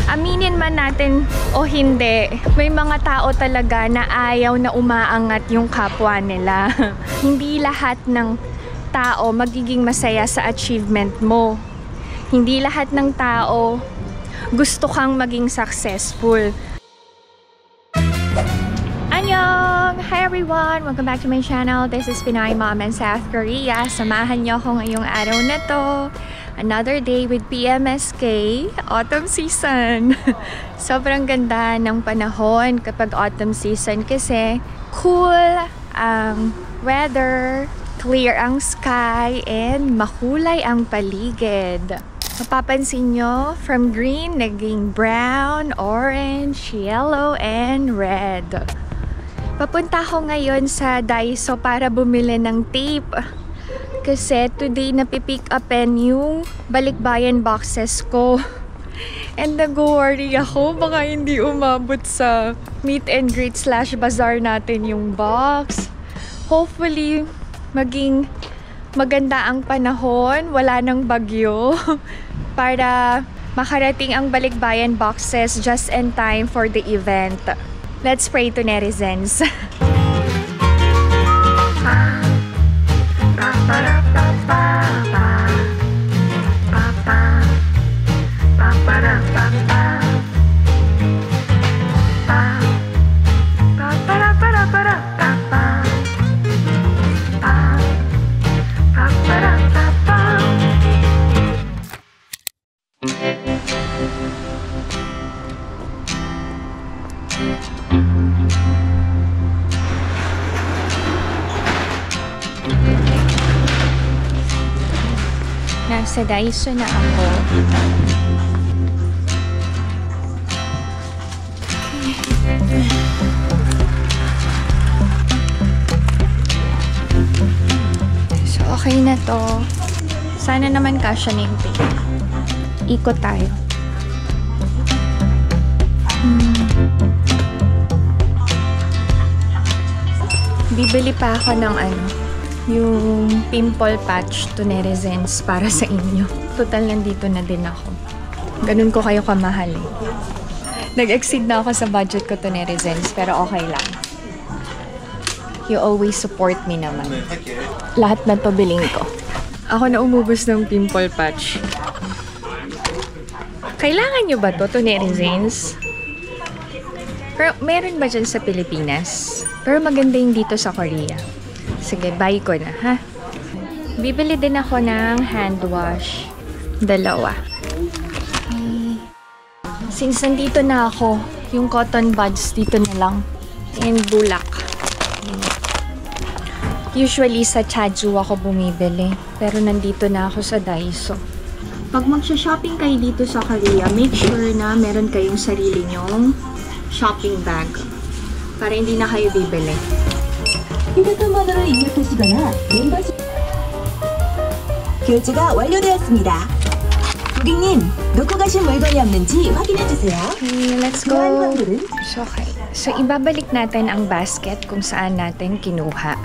Aminin man natin o hindi, may mga tao talaga na ayaw na umaangat yung kapwa nila. Hindi lahat ng tao magiging masaya sa achievement mo. Hindi lahat ng tao gusto kang maging successful. Annyeong! Hi everyone! Welcome back to my channel. This is Pinay Mom in South Korea. Samahan niyo ako ngayong araw na to. Another day with PMSK, autumn season. Sobrang ganda ng panahon kapag autumn season kasi cool ang weather, clear ang sky, and makulay ang paligid. Mapapansin nyo, from green, naging brown, orange, yellow, and red. Papunta ako ngayon sa Daiso para bumili ng tape. Kasi today napipick upin yung balikbayan boxes ko. And nag-worry ako, baka hindi umabot sa meet and greet / bazaar natin yung box. Hopefully, maging maganda ang panahon, wala nang bagyo. Para makarating ang balikbayan boxes just in time for the event. Let's pray to netizens. Nasa Daiso na ako. So, okay na to. Sana naman kasya na yung tape. Ikot tayo. Bibili pa ako ng yung pimple patch to netizens para sa inyo. Total, nandito na din ako. Ganun ko kayo kamahal eh. Nag-exceed na ako sa budget ko to netizens, pero okay lang. You always support me naman. Lahat na to biling ko. Ako na umubos ng pimple patch. Kailangan nyo ba to netizens? Pero meron ba dyan sa Pilipinas? Pero maganda yung dito sa Korea. Sige, buy ko na, ha? Bibili din ako ng hand wash. 2. Okay. Since nandito na ako, yung cotton buds dito na lang. And bulak. Usually sa Chaju ako bumibili. Pero nandito na ako sa Daiso. Pag magsha-shopping kayo dito sa Korea, make sure na meron kayong sarili nyong shopping bag. Para hindi na kayo bibili. 휴대폰번호를 입력하시거나 멤버십 결제가 완료되었습니다. 고객님, 놓고 가신 물건이 없는지 확인해주세요. Okay, let's go. So, okay. So, ibabalik natin ang basket kung saan natin kinuha.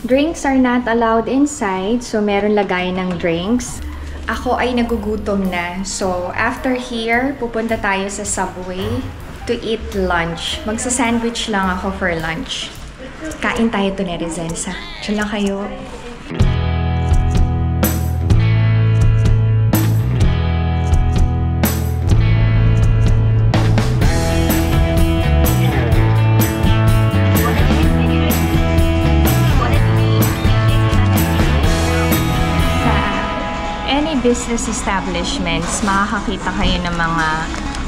Drinks are not allowed inside. So, meron lagay ng drinks. Ako ay nagugutom na. So, after here, pupunta tayo sa Subway to eat lunch. Magsa-sandwich lang ako for lunch. Kain tayo to netizens, ha? Diyan lang kayo. Sa any business establishments, makakakita kayo ng mga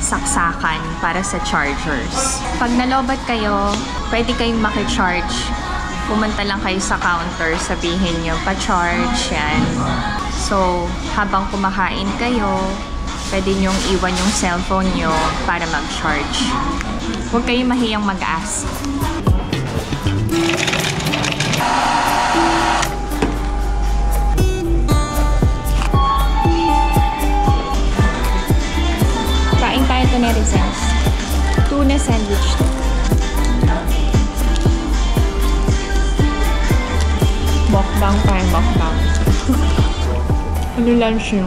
saksakan para sa chargers. Pag nalobat kayo, pwede kayong makicharge. Pumunta lang kayo sa counter, sabihin nyo, pa-charge yan. So, habang kumakain kayo, pwede nyong iwan yung cellphone nyo para mag-charge. Huwag kayong mahiyang mag-ask. Netizens. Tuna sandwich to. Mukbang tayo, mukbang. Ano lunch nyo?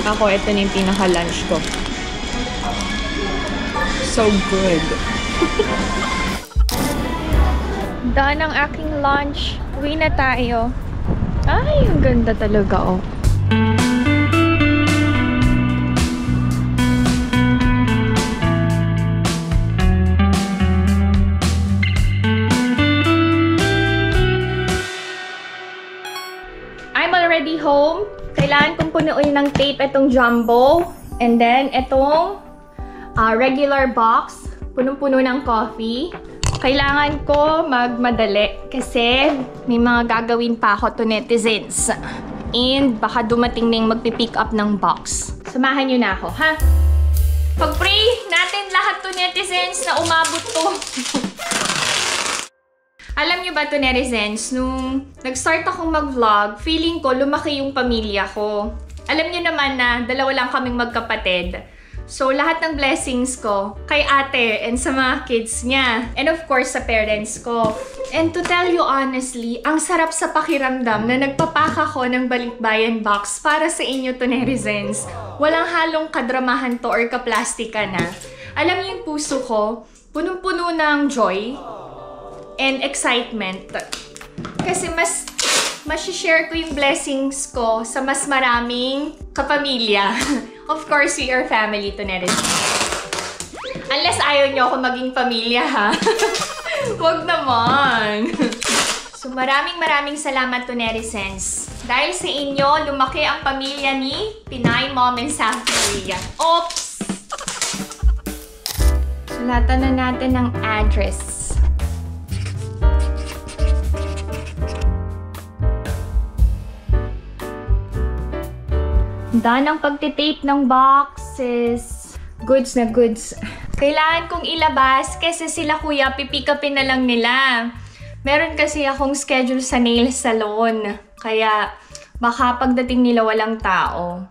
Ako, ito na yung pinaka-lunch ko. So good. Daan ang aking lunch. Uwi na tayo. Ay, ang ganda talaga, oh. I'm already home. Kailangan kong punuin ng tape itong jumbo. And then, itong regular box. Punong-puno ng coffee. Kailangan ko magmadali kasi may mga gagawin pa ako to netizens. And baka dumating na yung magpipick up ng box. Samahan nyo na ako, ha? Pag-pray natin lahat to netizens na umabot to. Alam nyo ba to netizens, nung nag-start akong mag-vlog, feeling ko lumaki yung pamilya ko. Alam nyo naman na dalawa lang kaming magkapatid. So, lahat ng blessings ko kay ate and sa mga kids niya. And of course, sa parents ko. And to tell you honestly, ang sarap sa pakiramdam na nagpapaka ko ng balikbayan box para sa inyo to netizens. Walang halong kadramahan to or kaplastika na. Alam niyo yung puso ko, punong-puno ng joy and excitement. Kasi mas share ko yung blessings ko sa mas maraming kapamilya. Of course, we are family to netizens. Unless ayaw nyo ako maging pamilya, ha? Huwag naman. So, maraming salamat to netizens. Dahil sa inyo, lumaki ang pamilya ni Pinay Mom and South Korea. Oops! Sulatan na natin ng address. Daan ang pagtitape ng boxes. Goods na goods. Kailangan kong ilabas kasi sila kuya pipick upin na lang nila. Meron kasi akong schedule sa nail salon. Kaya baka pagdating nila walang tao.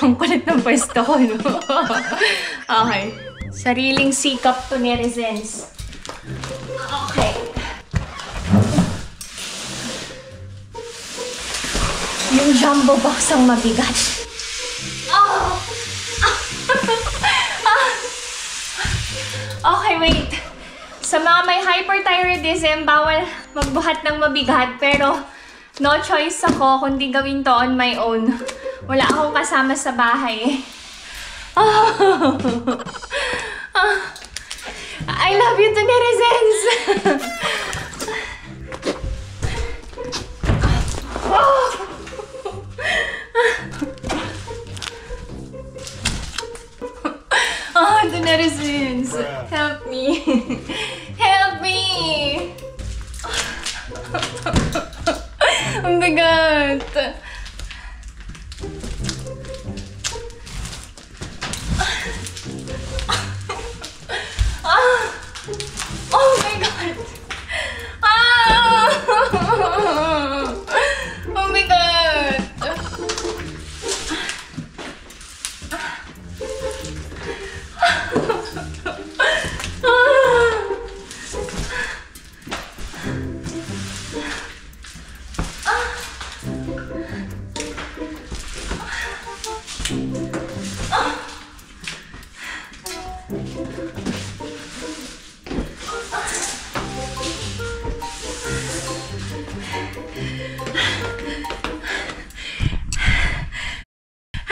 Ang kulit ng pwesto ko, no? Okay. Sariling sikap to netizens. Okay. Yung jumbo box ang mabigat. Okay, wait. Sa mga may hyperthyroidism, bawal magbuhat ng mabigat. Pero, no choice ako kundi gawin to on my own. Wala akong kasama sa bahay. I love you to netizens! Oh, the netizens! Help me! Help me! Ang bigat! Oh my God! Oh my God!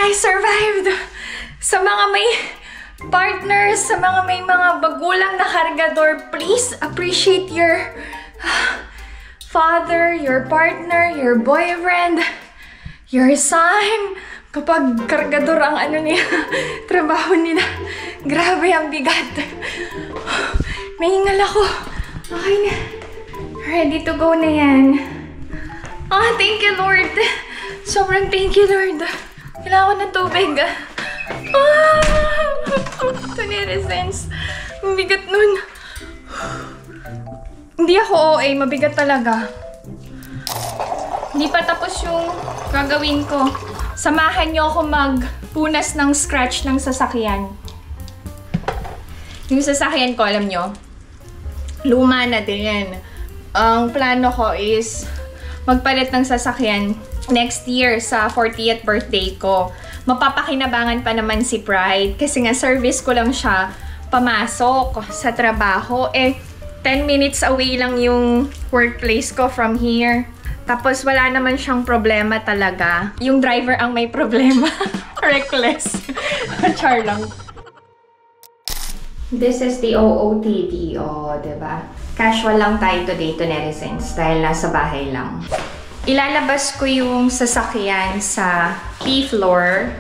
I survived! Sa mga may partners, sa mga may mga bagulang na kargador, please appreciate your father, your partner, your boyfriend, your son. Kapag kargador ang ano niya, trabaho nila, grabe ang bigat. Nahingal ako. Okay na. Ready to go na yan. Ah, thank you, Lord. Sobrang thank you, Lord. Kailangan ko ng tubig. Ito netizens. Ang bigat nun. Hindi ako OA. Mabigat talaga. Hindi pa tapos yung gagawin ko. Samahan niyo ako magpunas ng scratch ng sasakyan. Yung sasakyan ko, alam nyo, luma na din. Ang plano ko is magpalit ng sasakyan next year sa 40th birthday ko. Mapapakinabangan pa naman si Pride kasi nga service ko lang siya pamasok sa trabaho. 10 minutes away lang yung workplace ko from here. Tapos wala naman siyang problema talaga. Yung driver ang may problema. Reckless. Char lang. This is the OOTD. Diba? Casual lang tayo today to netizens dahil nasa bahay lang. Ilalabas ko yung sasakyan sa P-floor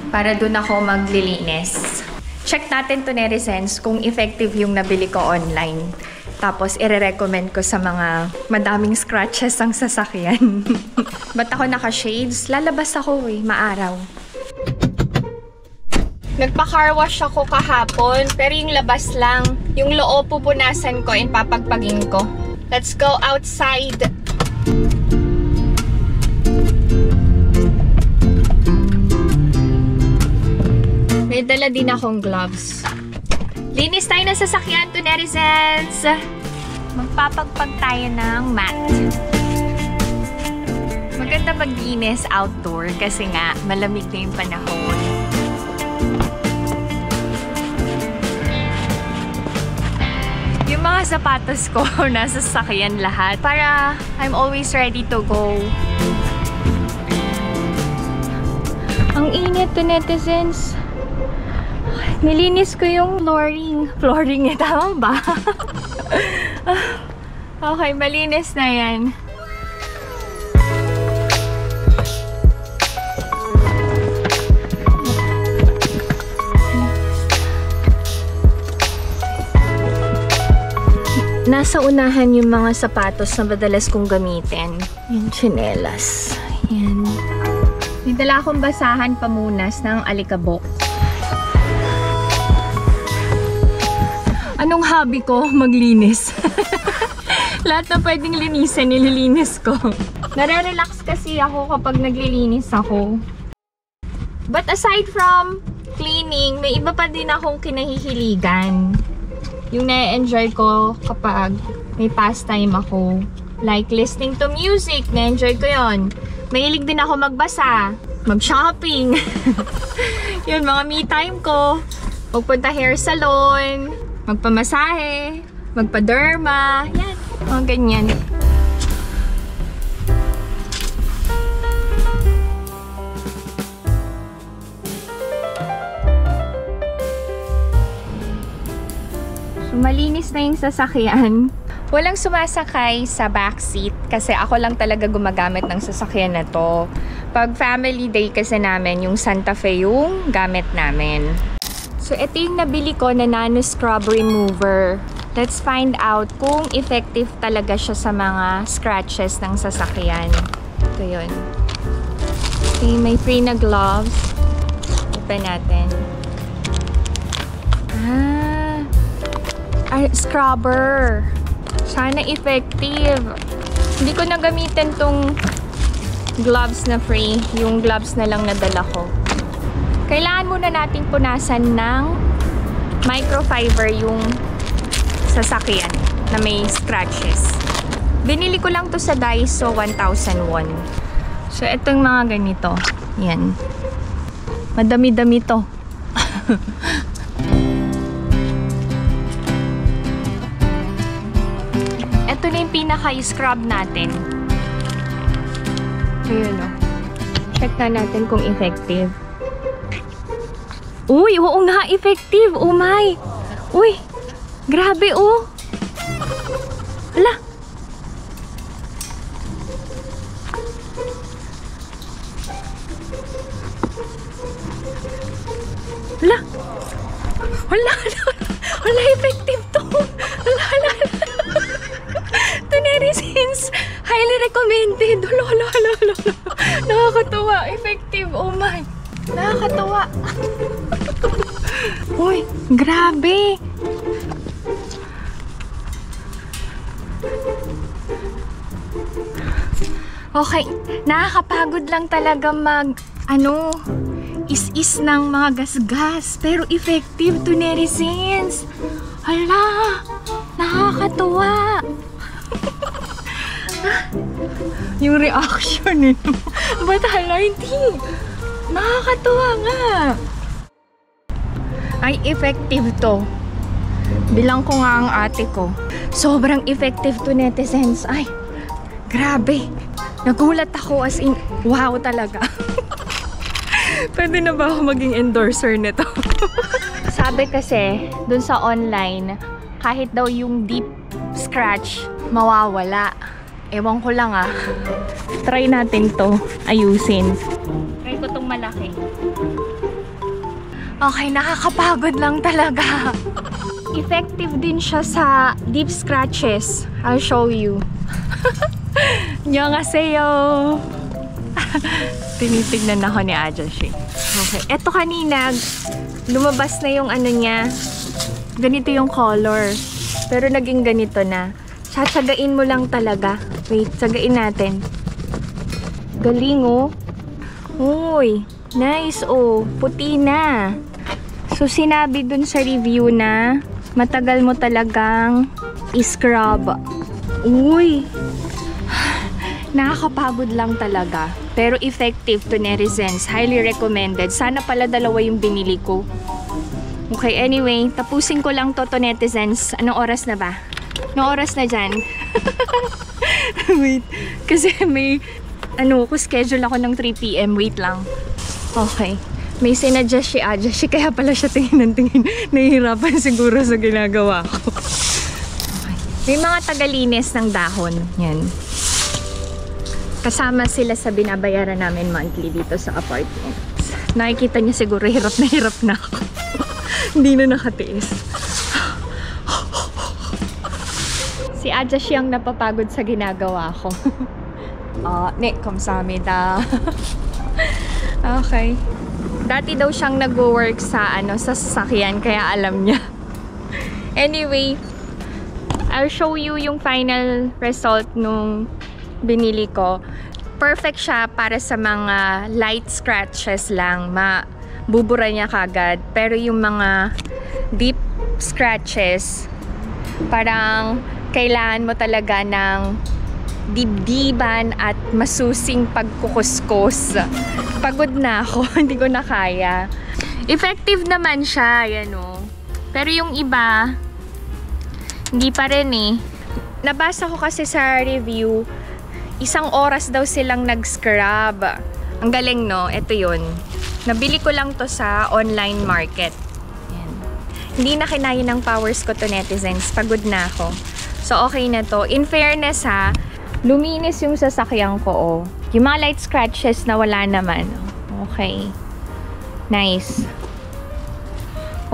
para dun ako maglilinis. Check natin to netizens kung effective yung nabili ko online. Tapos, ire-recommend ko sa mga madaming scratches ang sasakyan. Ba't ako naka-shades? Lalabas ako maaraw. Nagpa-car wash ako kahapon, pero yung labas lang. Yung loob pupunasan ko and papagpagin ko. Let's go outside. May dala din akong gloves. Linis tayo ng sasakyan to netizens. Magpapagpag tayo ng mat. Maganda maglinis outdoor kasi nga malamig na yung panahon. Yung mga sapatos ko nasa sasakyan lahat para I'm always ready to go. Ang init to netizens. Nilinis ko yung flooring. Flooring eh, tama ba? Okay, malinis na yan. Nasa unahan yung mga sapatos na madalas kong gamitin. Yung tsinelas. Yan. Nidala akong basahan pamunas ng alikabok. Anong hobby ko? Maglinis. Lahat na pwedeng linisin, nililinis ko. Nare-relax kasi ako kapag naglilinis ako. But aside from cleaning, may iba pa din akong kinahihiligan. Yung na-enjoy ko kapag may pastime ako. Like listening to music, na-enjoy ko yon. Mahilig din ako magbasa, mag-shopping. Yun, mga me time ko. Magpunta hair salon, magpamasahe, magpa-derma, yan, mga ganyan. So, malinis na yung sasakyan. Walang sumasakay sa backseat kasi ako lang talaga gumagamit ng sasakyan na to. Pag family day kasi namin, yung Santa Fe yung gamit namin. So, ito yung nabili ko na nano scrub remover. Let's find out kung effective talaga siya sa mga scratches ng sasakyan. Ito yun. Okay, may free na gloves. Open natin. Scrubber. Sana effective. Hindi ko na gamitin tong gloves na free. Yung gloves na lang nadala ko. Kailangan muna nating punasan ng microfiber yung sasakyan na may scratches. Binili ko lang to sa Daiso, 1,001. So, itong mga ganito. Yan. Madami-dami to. Ito na yung pinaka-scrub natin. Ayun o. Check na natin kung effective. Uy, oo nga, effective. Oh my. Uy, grabe oh. Hala. Hala. Hala, hala, effective to. Hala, hala. To netizens, highly recommended. Hala, hala, hala, hala. Nakakatuwa, effective. Oh my. Nakakatuwa. Uy, grabe. Okay, nakakapagod lang talaga is ng mga gasgas. Pero effective to netizens. Hala, nakakatuwa. yung reaction nito. Ba't hala, hindi? Nakakatuwa nga. Ay, effective to. Bilang ko nga ang ate ko. Sobrang effective to, netizens. Ay, grabe. Nagulat ako as in, wow talaga. Pwede na ba ako maging endorser nito? Sabi kasi, dun sa online, kahit daw yung deep scratch, mawawala. Ewan ko lang ah. Try natin to ayusin. Try ko tong malaki. Okay, nakakapagod lang talaga. Effective din siya sa deep scratches. I'll show you. Annyeonghaseyo! Tinitignan ako ni Ajashi. Okay. Eto kanina, lumabas na yung ano niya. Ganito yung color. Pero naging ganito na. Tsatsagain mo lang talaga. Wait, tsagain natin. Galing oh. Uy, nice oh. Puti na. So sinabi dun sa review na matagal mo talagang i-scrub. Uy. Nakakapagod lang talaga. Pero effective to netizens. Highly recommended. Sana pala dalawa yung binili ko. Okay, anyway. Tapusin ko lang to netizens. Anong oras na ba? Anong oras na dyan? Wait. Kasi may schedule ako ng 3 PM. Wait lang. Okay. May sinadjust si Ajashi. Kaya pala siya tingin. Nahihirapan siguro sa ginagawa ko. Okay. May mga tagalinis ng dahon. Yan. Kasama sila sa binabayaran namin monthly dito sa apartment. Nakikita niyo siguro hirap na ako. Hindi na nakatiis. Si Ajashi ang napapagod sa ginagawa ko. Ne, kamsahamnida. Okay. Dati daw siyang nag-work sa sa sasakyan kaya alam niya. Anyway, I'll show you yung final result nung binili ko. Perfect siya para sa mga light scratches lang. Bubura niya kagad. Pero yung mga deep scratches, parang kailangan mo talaga ng dibdiban at masusing pagkukuskus. Pagod na ako. Hindi ko na kaya. Effective naman siya. Yan o. Pero yung iba, hindi pa rin eh. Nabasa ko kasi sa review, 1 oras daw silang nag-scrub. Ang galing, no? Ito yun. Nabili ko lang to sa online market. Yan. Hindi na kinaya ng powers ko to netizens. Pagod na ako. So, okay na to. In fairness ha, luminis yung sasakyan ko, oh. Yung mga light scratches na wala naman. Okay. Nice.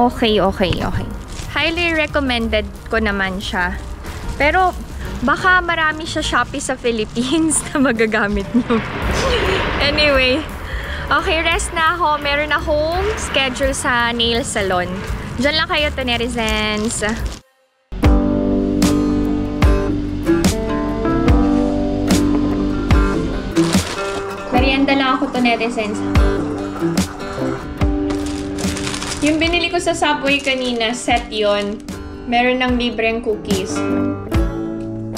Okay. Highly recommended ko naman siya. Pero, baka marami siya Shopee sa Philippines na magagamit nyo. Anyway, okay, rest na ako. Meron akong schedule sa nail salon. Diyan lang kayo, netizens. Merienda lang ako, netizens. Yung binili ko sa Subway kanina, set yon. Meron ng libreng cookies.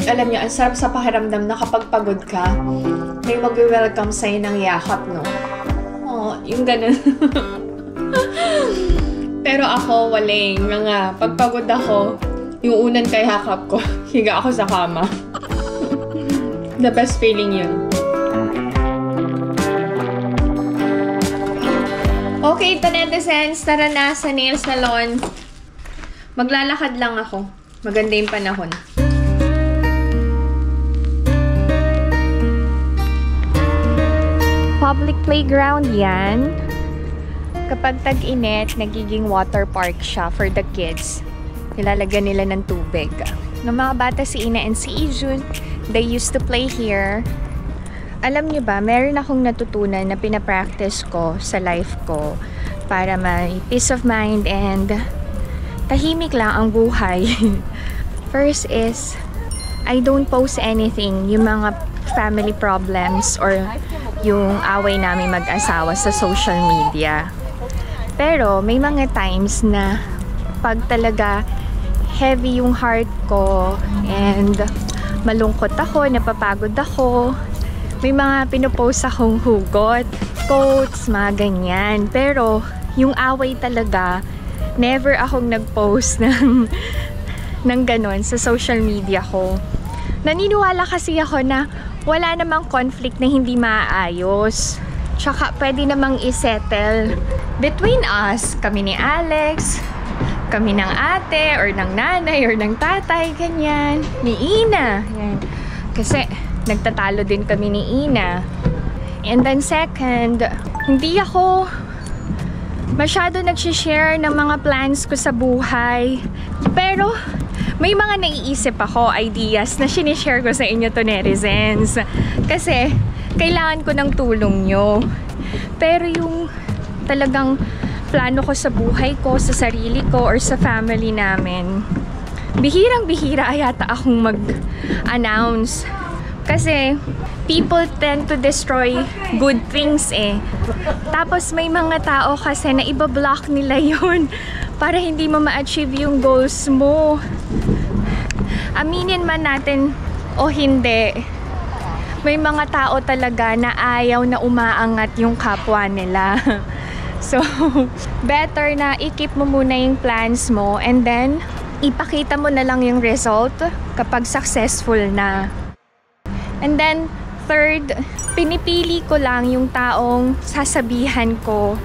Alam niyo, ang sarap sa pakiramdam na kapag pagod ka, may mag-welcome sa'yo ng yakap, no? Oh, yung ganun. Pero ako, waling. Mga pagpagod ako, yung unan kay yakap ko, higa ako sa kama. The best feeling yun. Okay, netizens, tara na sa nail salon. Maglalakad lang ako. Maganda yung panahon. Public playground yan. Kapag tag-init, nagiging water park siya for the kids. Nilalagyan nila ng tubig. Ng mga bata si Ina and si Ijun, they used to play here. Alam niyo ba, meron akong natutunan na pinapractice ko sa life ko para may peace of mind and tahimik lang ang buhay. First is, I don't post anything, yung mga family problems or yung away namin mag-asawa sa social media. Pero may mga times na pag talaga heavy yung heart ko and malungkot ako, napapagod ako. May mga pinopost akong hugot, quotes, mga ganyan. Pero yung away talaga, never akong nag-post ng ganon sa social media ko. Naniniwala kasi ako na wala namang conflict na hindi maaayos. Tsaka pwede namang isettle between us, kami ni Alex, kami ng ate, or ng nanay, or ng tatay, ganyan. Ni Ina. Yan. Kasi nagtatalo din kami ni Ina. And then second, hindi ako masyado nagsishare ng mga plans ko sa buhay. Pero may mga naiisip ako, ideas na sinishare ko sa inyo to netizens. Kasi kailangan ko ng tulong nyo. Pero yung talagang plano ko sa buhay ko, sa sarili ko, or sa family namin, bihirang-bihira yata akong mag-announce. Kasi people tend to destroy good things eh. Tapos may mga tao kasi na ibablock nila yun para hindi mo ma-achieve yung goals mo. Aminin man natin o hindi, may mga tao talaga na ayaw na umaangat yung kapwa nila. So, better na i-keep mo muna yung plans mo and then ipakita mo na lang yung result kapag successful na. And then, third, pinipili ko lang yung taong sasabihan ko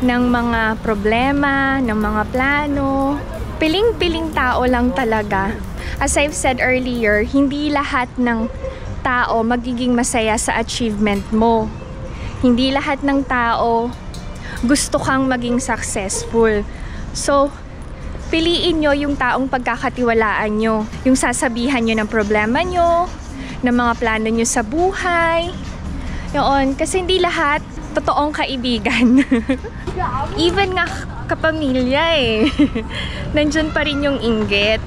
ng mga problema, ng mga plano. Piling-piling tao lang talaga. As I've said earlier, hindi lahat ng tao magiging masaya sa achievement mo. Hindi lahat ng tao gusto kang maging successful. So, piliin nyo yung taong pagkakatiwalaan nyo. Yung sasabihan nyo ng problema nyo, ng mga plano nyo sa buhay. Yun, kasi hindi lahat totoong kaibigan. Even nga kapamilya eh. Nandyan pa rin yung inggit.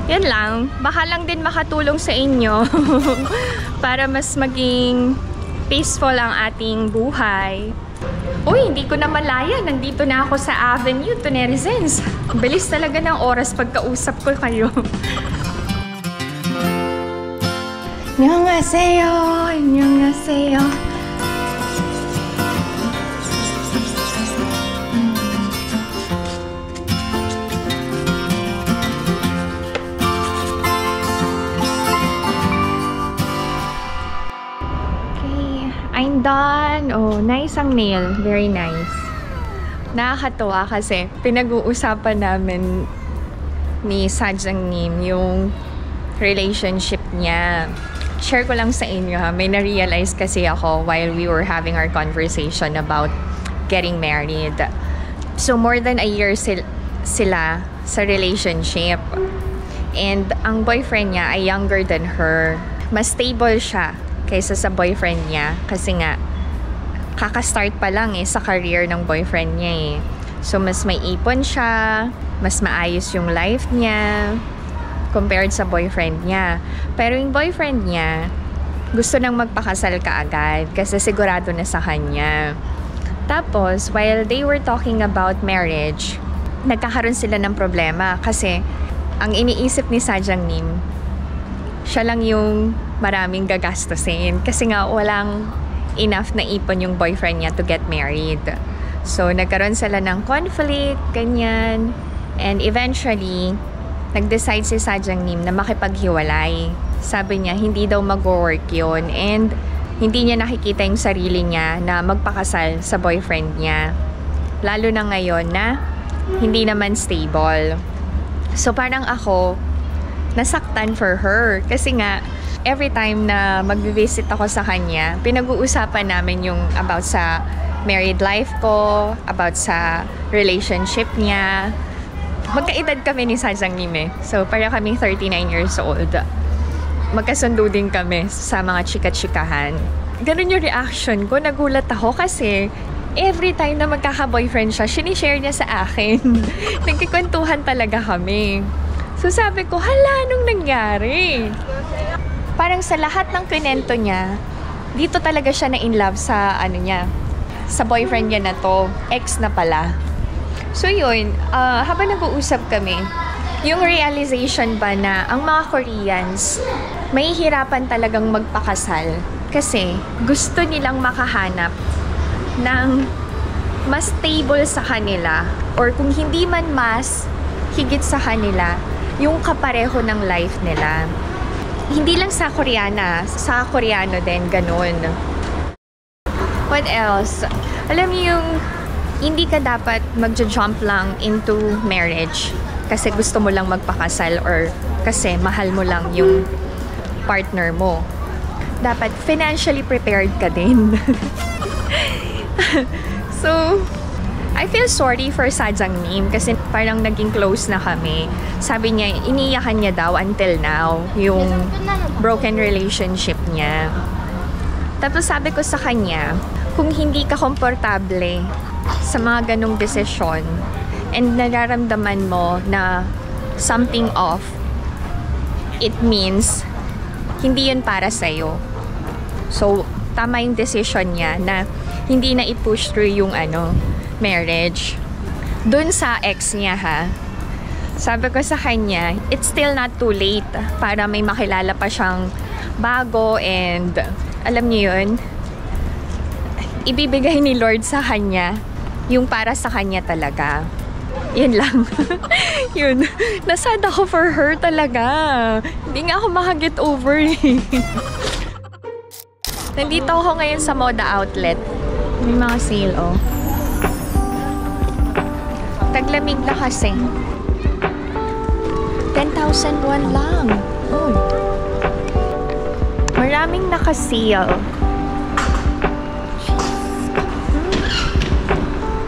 Yan lang. Baka lang din makatulong sa inyo para mas maging peaceful ang ating buhay. Uy, hindi ko na malaya. Nandito na ako sa Avenue to netizens. Bilis talaga ng oras pagkausap ko kayo. 안녕하세요. 안녕하세요. I'm done. Oh, nice ang nail. Very nice. Nakakatuwa kasi pinag-uusapan namin ni Sajang Nim yung relationship niya. Share ko lang sa inyo ha. May na-realize kasi ako while we were having our conversation about getting married. So more than a year sila sa relationship. And ang boyfriend niya ay younger than her. Mas stable siya kaysa sa boyfriend niya kasi nga kaka-start pa lang eh sa career ng boyfriend niya eh. So mas may ipon siya, mas maayos yung life niya compared sa boyfriend niya. Pero yung boyfriend niya gusto nang magpakasal kaagad kasi sigurado na sa kanya. Tapos while they were talking about marriage, nagkakaroon sila ng problema kasi ang iniisip ni Sajang Nim, siya lang yung maraming gagastusin kasi nga walang enough na ipon yung boyfriend niya to get married. So nagkaroon sila ng conflict, ganyan. And eventually, nag-decide si Sajang Nim na makipaghiwalay. Sabi niya, hindi daw mag-work yun and hindi niya nakikita yung sarili niya na magpakasal sa boyfriend niya. Lalo na ngayon na hindi naman stable. So parang ako, nasaktan for her kasi nga every time na mag-visit ako sa kanya, pinag-uusapan namin yung about sa married life ko, about sa relationship niya. Magkaedad kami ni Sajang Nim eh. So, para kaming 39 years old. Magkasundo din kami sa mga chika-chikahan. Ganun yung reaction ko. Nagulat ako kasi every time na magkaka-boyfriend siya, sinishare niya sa akin. Nagkikwentuhan talaga kami. So, sabi ko, hala, anong nangyari? Parang sa lahat ng kinento niya, dito talaga siya na in love sa ano niya, sa boyfriend niya na to, ex na pala. So yun, habang nag-uusap kami, yung realization ba na ang mga Koreans, mahihirapan talagang magpakasal kasi gusto nilang makahanap ng mas stable sa kanila or kung hindi man mas higit sa kanila yung kapareho ng life nila. Hindi lang sa Koreana, sa Koreano din, ganun. What else? Alam niyo yung hindi ka dapat magja-jump lang into marriage kasi gusto mo lang magpakasal or kasi mahal mo lang yung partner mo. Dapat financially prepared ka din. So, I feel sorry for Sajangnim kasi parang naging close na kami. Sabi niya, iniyakan niya daw until now yung broken relationship niya. Tapos sabi ko sa kanya, kung hindi ka komportable sa mga ganong desisyon and nararamdaman mo na something off, it means hindi yun para sa'yo. So, tama yung decision niya na hindi na i-push through yung marriage. Dun sa ex niya ha, sabi ko sa kanya, it's still not too late para may makilala pa siyang bago and alam niyo yun, ibibigay ni Lord sa kanya yung para sa kanya talaga. Yun lang. Yun. Nasad ako for her talaga. Hindi nga ako makaget over eh. Nandito ako ngayon sa Moda Outlet. May mga sale oh. Taglamig na kasi. 10,000 won lang. Oh. Maraming naka-sale.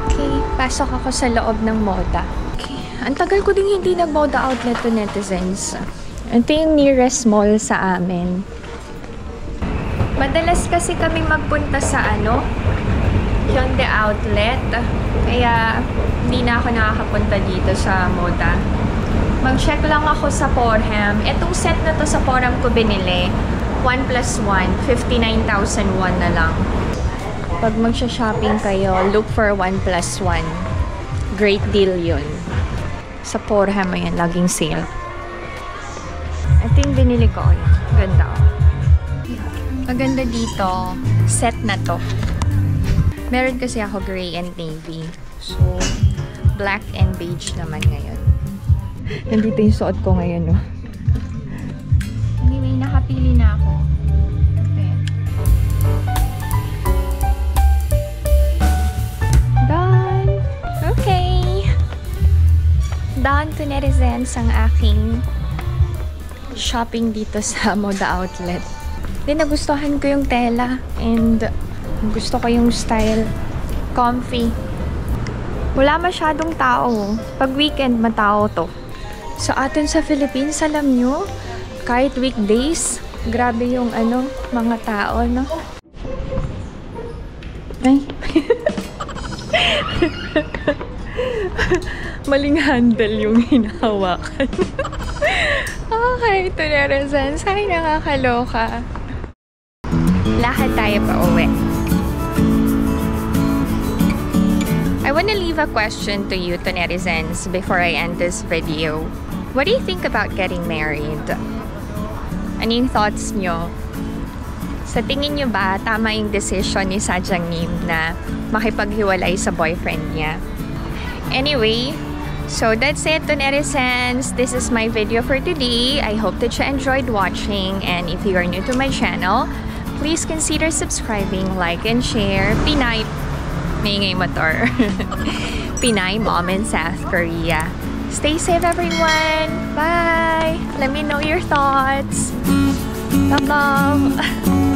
Okay, pasok ako sa loob ng moda. Okay. Ang tagal ko din hindi nag-moda outlet to netizens. Ito yung nearest mall sa amin. Madalas kasi kami magpunta sa Hyundai Outlet. Kaya hindi na ako nakakapunta dito sa moda. Mag-check lang ako sa Porham. Etong set na to sa Porham ko binili. 1+1, 59,000 won na lang. Pag magsha-shopping kayo, look for 1+1. Great deal yun. Sa Porham, ayan, laging sale. Ito yung binili ko. Ganda. Maganda dito. Set na to. Meron kasi ako gray and navy. So, black and beige naman ngayon. Nandito yung suot ko ngayon, no? Anyway, nakapili na ako. Okay. Done! Okay! Done to netizens ang aking shopping dito sa Moda Outlet. Then, nagustuhan ko yung tela and gusto ko yung style. Comfy. Wala masyadong tao. Pag weekend, matao to. So, atin sa Philippines, alam nyo, kahit weekdays, grabe yung mga tao, no? Ay. Maling handle yung hinahawakan. Okay, ito na Razan. Sa'yo nakakaloka. Lakad tayo pa uwi. I want to leave a question to you, to netizens, before I end this video. What do you think about getting married? Ano yung thoughts nyo? Sa tingin nyo ba, tama yung decision ni Sajangnim na makipaghiwalay sa boyfriend niya? Anyway, so that's it to netizens. This is my video for today. I hope that you enjoyed watching, and if you are new to my channel, please consider subscribing, like, and share. Pinay Maingay motor. Pinay Mom in South Korea. Stay safe, everyone. Bye. Let me know your thoughts. Love, love.